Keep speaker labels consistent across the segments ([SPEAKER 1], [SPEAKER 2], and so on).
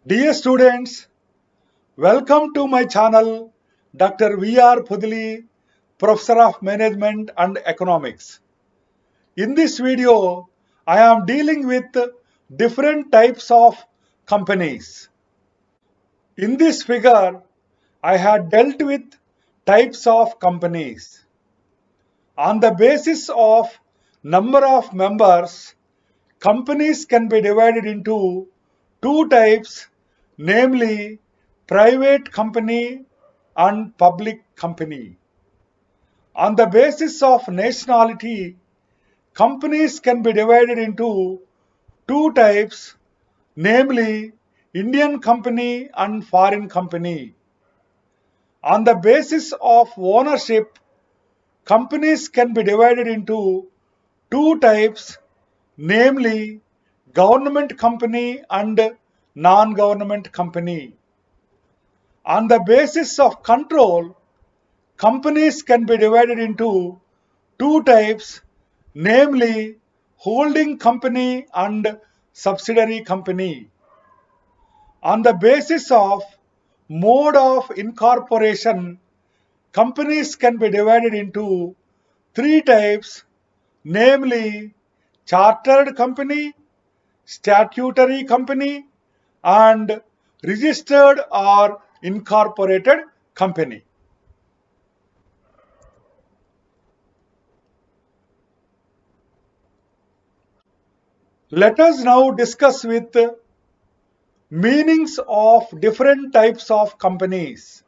[SPEAKER 1] Dear students, welcome to my channel, Dr. V.R. Pudli, Professor of Management and Economics. In this video, I am dealing with different types of companies. In this figure, I had dealt with types of companies. On the basis of number of members, companies can be divided into two types, namely private company and public company. On the basis of nationality, companies can be divided into two types, namely Indian company and foreign company. On the basis of ownership, companies can be divided into two types, namely government company and non-government company. On the basis of control, companies can be divided into two types, namely holding company and subsidiary company. On the basis of mode of incorporation, companies can be divided into three types, namely chartered company, statutory company, and registered or incorporated company. Let us now discuss with meanings of different types of companies.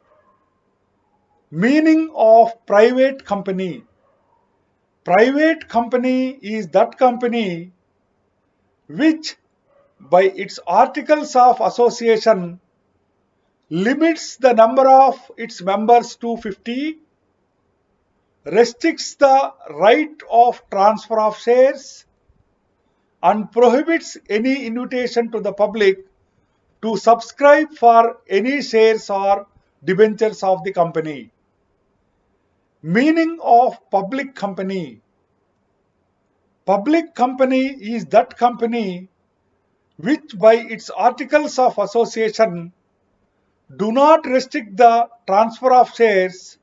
[SPEAKER 1] Meaning of private company. Private company is that company which by its articles of association limits the number of its members to 50, restricts the right of transfer of shares, and prohibits any invitation to the public to subscribe for any shares or debentures of the company. Meaning of public company. Public company is that company which by its articles of association do not restrict the transfer of shares,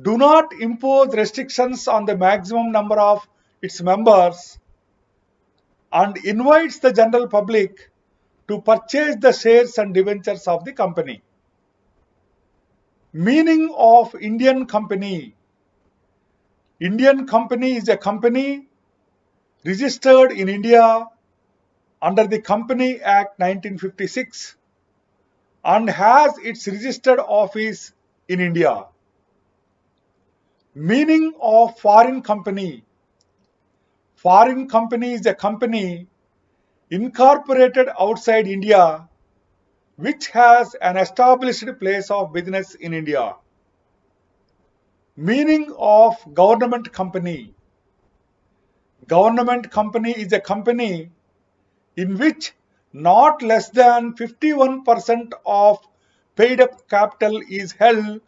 [SPEAKER 1] do not impose restrictions on the maximum number of its members, and invites the general public to purchase the shares and debentures of the company. Meaning of Indian company. Indian company is a company registered in India under the Company Act 1956 and has its registered office in India. Meaning of foreign company. Foreign company is a company incorporated outside India which has an established place of business in India. Meaning of government company. Government company is a company in which not less than 51% of paid up capital is held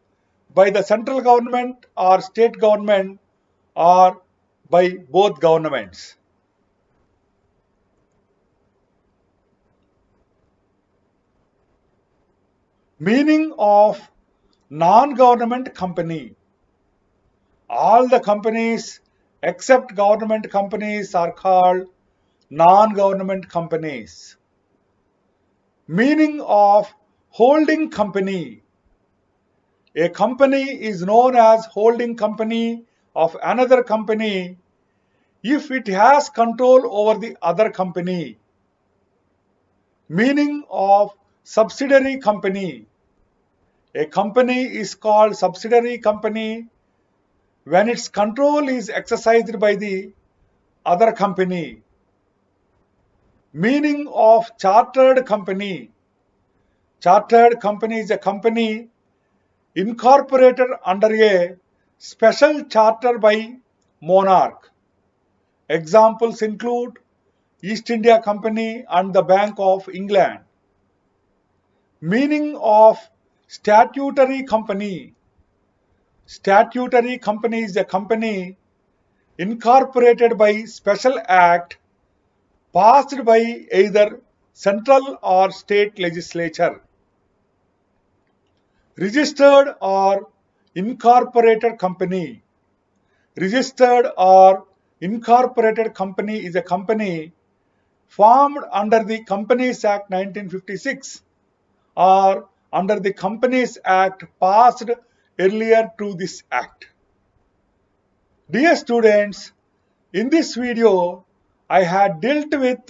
[SPEAKER 1] by the central government or state government or by both governments. Meaning of non-government company. All the companies except government companies are called non-government companies. Meaning of holding company. A company is known as holding company of another company if it has control over the other company. Meaning of subsidiary company. A company is called subsidiary company when its control is exercised by the other company. Meaning of chartered company. Chartered company is a company incorporated under a special charter by monarch. Examples include East India Company and the Bank of England. Meaning of statutory company. Statutory company is a company incorporated by special act passed by either central or state legislature. Registered or incorporated company. Registered or incorporated company is a company formed under the Companies Act 1956 or under the Companies Act passed earlier to this act. Dear students, in this video, I had dealt with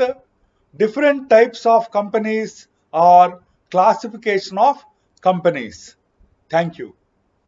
[SPEAKER 1] different types of companies or classification of companies. Thank you.